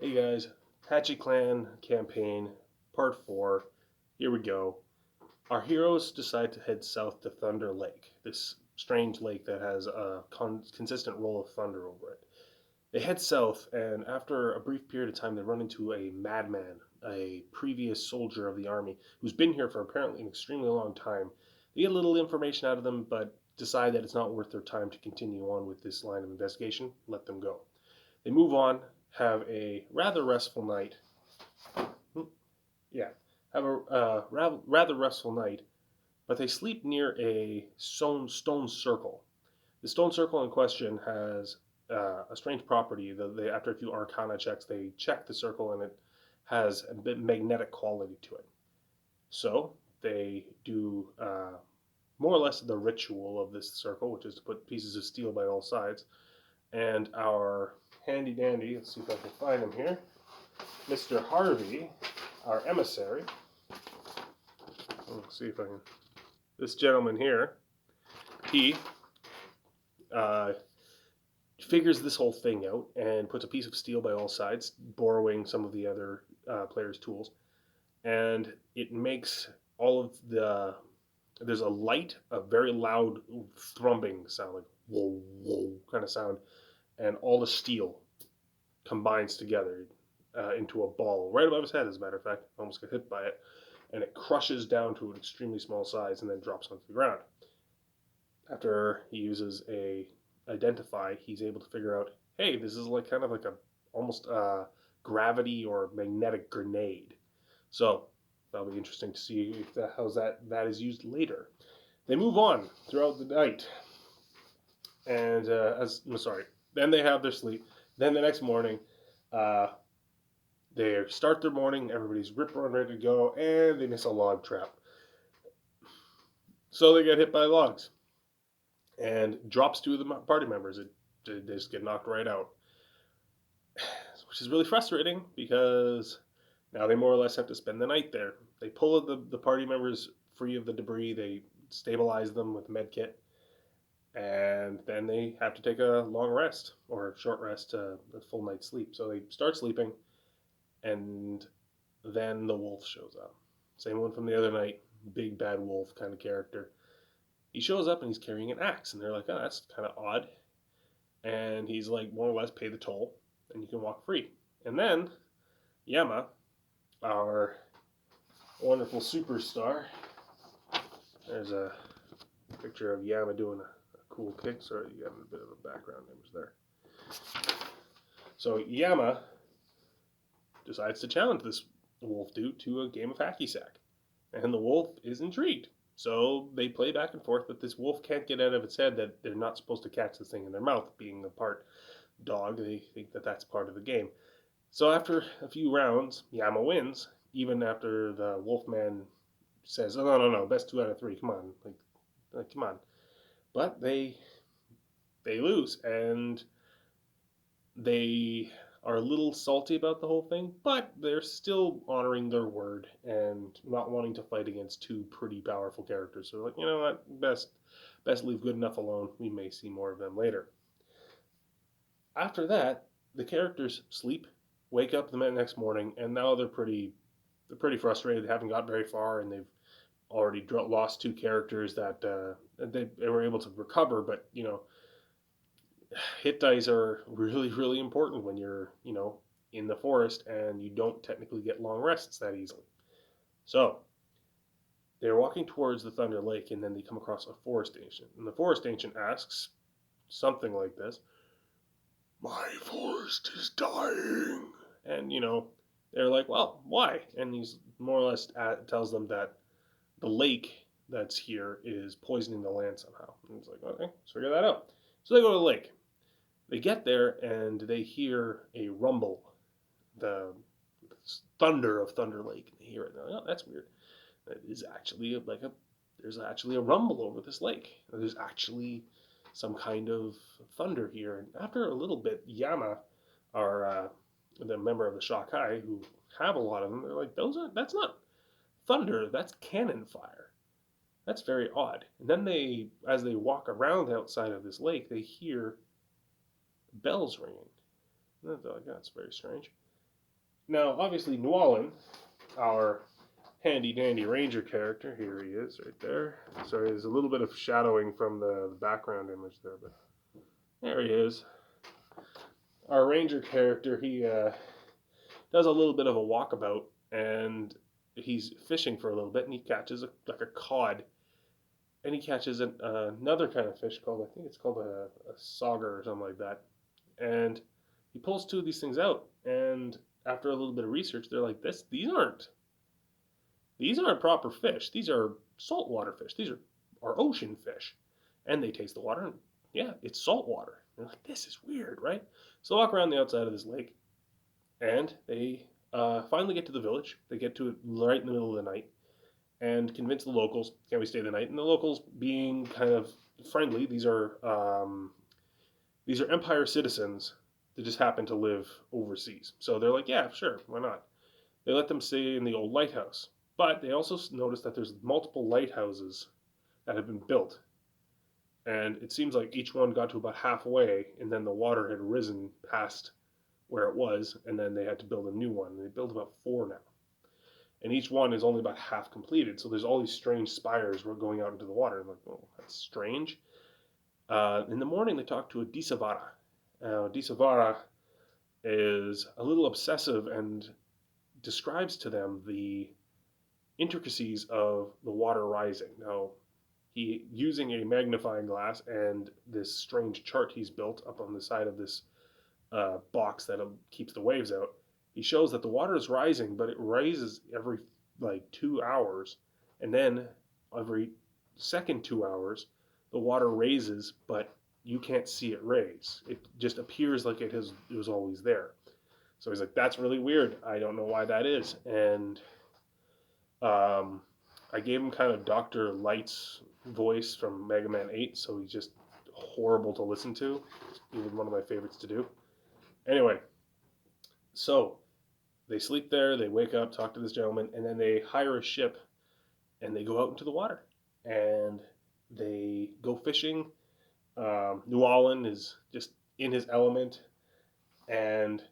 Hey guys, Hachi Clan campaign, part 4. Here we go. Our heroes decide to head south to Thunder Lake, this strange lake that has a consistent roll of thunder over it. They head south, and after a brief period of time, they run into a madman, a previous soldier of the army, who's been here for apparently an extremely long time. They get a little information out of them, but decide that it's not worth their time to continue on with this line of investigation. Let them go. They move on, have a rather restful night. Yeah, have a rather restful night, but they sleep near a stone circle. The stone circle in question has a strange property. After a few arcana checks, they check the circle and it has a bit magnetic quality to it. So they do more or less the ritual of this circle, which is to put pieces of steel by all sides. And our handy dandy, let's see if I can find him here, Mr. Harvey, our emissary. Let's see if I can. This gentleman here, he uh, figures this whole thing out and puts a piece of steel by all sides, borrowing some of the other players' tools, and it makes all of the. There's a light, a very loud thrumming sound, like whoa, whoa kind of sound, and all the steel combines together into a ball right above his head. As a matter of fact, almost got hit by it, and it crushes down to an extremely small size and then drops onto the ground. After he uses a identify, he's able to figure out, hey, this is like kind of like a almost gravity or magnetic grenade. So that'll be interesting to see if how that is used later. They move on throughout the night, and then they have their sleep. Then the next morning, uh, they start their morning. Everybody's rip roaring ready to go, and they miss a log trap. So they get hit by logs, and drops two of the party members. They just get knocked right out, which is really frustrating because now they more or less have to spend the night there. They pull the party members free of the debris. They stabilize them with med kit, and then they have to take a long rest or a short rest, a full night's sleep. So they start sleeping, and then the wolf shows up. Same one from the other night, big bad wolf kind of character. He shows up and he's carrying an axe, and they're like, "Oh, that's kind of odd." And he's like, more or less, pay the toll, and you can walk free. And then Yama, our wonderful superstar, there's a picture of Yama doing a cool kick. Sorry, you have a bit of a background image there. So Yama decides to challenge this wolf dude to a game of hacky sack, and the wolf is intrigued. So they play back and forth, but this wolf can't get out of its head that they're not supposed to catch this thing in their mouth, being a part dog. They think that that's part of the game. So after a few rounds, Yama wins, even after the wolfman says, "Oh, no, best 2 out of 3. Come on, come on." But they lose, and they are a little salty about the whole thing, but they're still honoring their word and not wanting to fight against two pretty powerful characters. So like, you know what, best leave good enough alone. We may see more of them later. After that, the characters sleep, wake up the next morning, and now they're pretty frustrated. They haven't got very far, and they've already lost two characters that they were able to recover. But you know, hit dice are really, really important when you're, in the forest and you don't technically get long rests that easily. So they're walking towards the Thunder Lake, and then they come across a forest ancient. And the forest ancient asks something like this: "My forest is dying." And, they're like, "Well, why?" And he's more or less tells them that the lake that's here is poisoning the land somehow. And he's like, "Okay, let's figure that out." So they go to the lake. They get there and they hear a rumble, the thunder of Thunder Lake. They hear it. They're like, "Oh, that's weird. It is actually there's actually a rumble over this lake. There's actually some kind of thunder here." And after a little bit, Yama, our the member of the Shakai, who have a lot of them, they're like, that's not thunder. That's cannon fire. That's very odd. And then as they walk around outside of this lake, they hear bells ringing. And they're like, "That's very strange." Now, obviously, Llewellyn, our handy dandy ranger character, here he is right there. Sorry, there's a little bit of shadowing from the background image there, but there he is. Our ranger character, he does a little bit of a walkabout, and he's fishing for a little bit, and he catches like a cod, and he catches another kind of fish called, I think it's called a sauger or something like that, and he pulls two of these things out, and after a little bit of research, they're like, these aren't proper fish. These are saltwater fish. These are ocean fish, and they taste the water, and yeah, it's salt water. They're like, this is weird, right? So they walk around the outside of this lake, and they finally get to the village. They get to it right in the middle of the night and convince the locals, can we stay the night? And the locals, being kind of friendly, these are Empire citizens that just happen to live overseas. So they're like, yeah, sure, why not? They let them stay in the old lighthouse. But they also notice that there's multiple lighthouses that have been built. And it seems like each one got to about halfway, and then the water had risen past where it was, and then they had to build a new one. And they built about four now. And each one is only about half completed. So there's all these strange spires going out into the water. I'm like, oh, that's strange. In the morning, they talk to a Disavara. Disavara is a little obsessive and describes to them the intricacies of the water rising. Now, he using a magnifying glass and this strange chart he's built up on the side of this box that keeps the waves out. He shows that the water is rising, but it rises every like 2 hours, and then every second 2 hours, the water raises, but you can't see it raise. It just appears like it was always there. So he's like, that's really weird. I don't know why that is. And I gave him kind of Dr. Light's voice from Mega Man 8, so he's just horrible to listen to. Even one of my favorites to do. Anyway, so they sleep there, they wake up, talk to this gentleman, and then they hire a ship and they go out into the water and they go fishing. Llewellyn is just in his element, and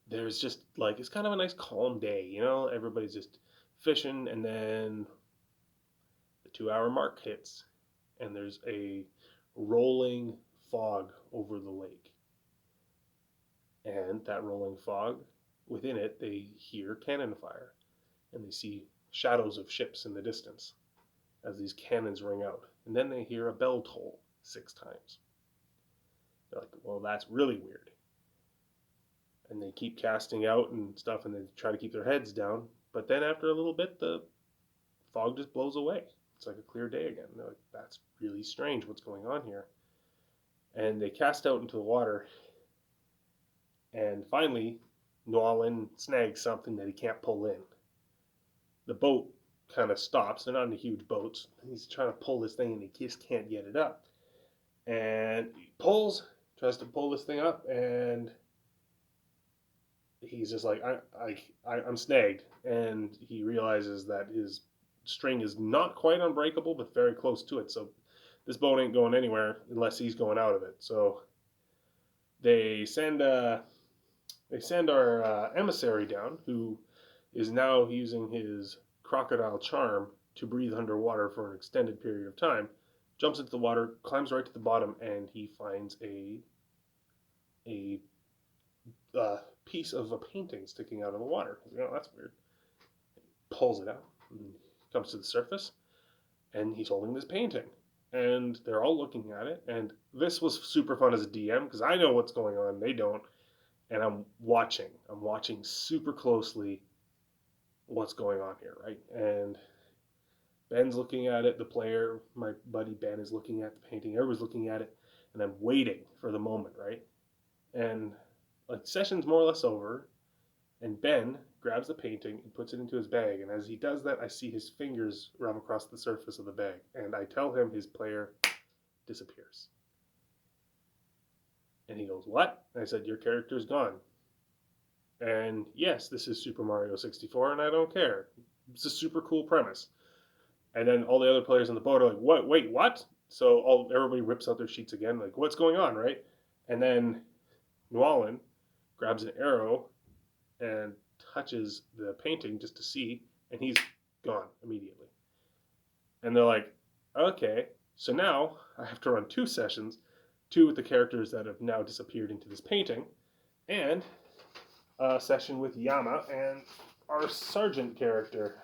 there's just like it's kind of a nice calm day, everybody's just fishing, and then the 2 hour mark hits, and there's a rolling fog over the lake. And that rolling fog, within it, they hear cannon fire, and they see shadows of ships in the distance as these cannons ring out. And then they hear a bell toll 6 times. They're like, well, that's really weird. And they keep casting out and stuff, and they try to keep their heads down. But then after a little bit, the fog just blows away. It's like a clear day again. And they're like, that's really strange. What's going on here? And they cast out into the water, and finally, Llewellyn snags something that he can't pull in. The boat kind of stops. They're not in huge boats. He's trying to pull this thing, and he just can't get it up. And he tries to pull this thing up, and he's just like, I'm snagged. And he realizes that his string is not quite unbreakable, but very close to it. So this boat ain't going anywhere unless he's going out of it. So they send our emissary down, who is now using his crocodile charm to breathe underwater for an extended period of time, jumps into the water, climbs right to the bottom, and he finds a piece of a painting sticking out of the water. That's weird. He pulls it out, and comes to the surface, and he's holding this painting. And they're all looking at it, and this was super fun as a DM, because I know what's going on, they don't. And I'm watching super closely what's going on here, right? And Ben's looking at it, the player, my buddy Ben, is looking at the painting, everyone's looking at it, and I'm waiting for the moment, right? And like session's more or less over, and Ben grabs the painting and puts it into his bag, and as he does that, I see his fingers run across the surface of the bag, and I tell him his player disappears. And he goes, what? And I said, your character's gone. And yes, this is Super Mario 64, and I don't care. It's a super cool premise. And then all the other players on the boat are like, what? Wait, what? So everybody whips out their sheets again, like, what's going on, right? And then Llewellyn grabs an arrow and touches the painting just to see, and he's gone immediately. And they're like, okay, so now I have to run 2 sessions, 2 with the characters that have now disappeared into this painting, and a session with Yama and our sergeant character,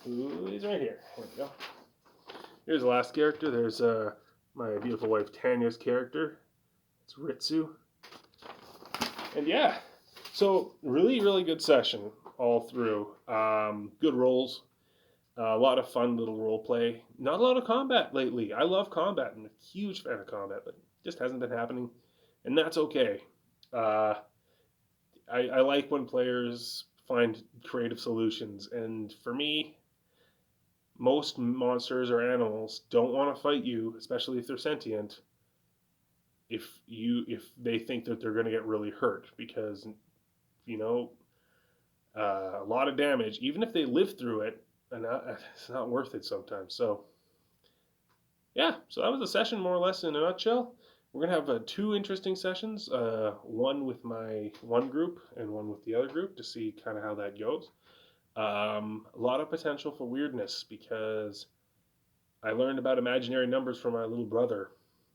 who is right here. Here we go. Here's the last character. There's my beautiful wife Tanya's character. It's Ritsu. And yeah, so really, really good session all through. Good rolls. A lot of fun little role play. Not a lot of combat lately. I love combat. I'm a huge fan of combat, but it just hasn't been happening, and that's okay. Uh, I like when players find creative solutions, and for me, most monsters or animals don't want to fight you, especially if they're sentient. If they think that they're going to get really hurt, because you know a lot of damage, even if they live through it, and it's not worth it sometimes. So yeah, so that was a session more or less in a nutshell. We're gonna have 2 interesting sessions, one with my one group and one with the other group to see kind of how that goes. A lot of potential for weirdness because I learned about imaginary numbers from my little brother,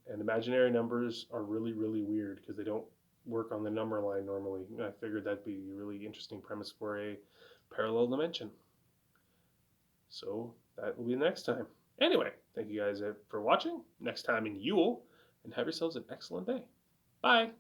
and imaginary numbers are really, really weird because they don't work on the number line normally. I figured that'd be a really interesting premise for a parallel dimension. So that will be next time. Anyway, thank you guys for watching. Next time in Yule, and have yourselves an excellent day. Bye.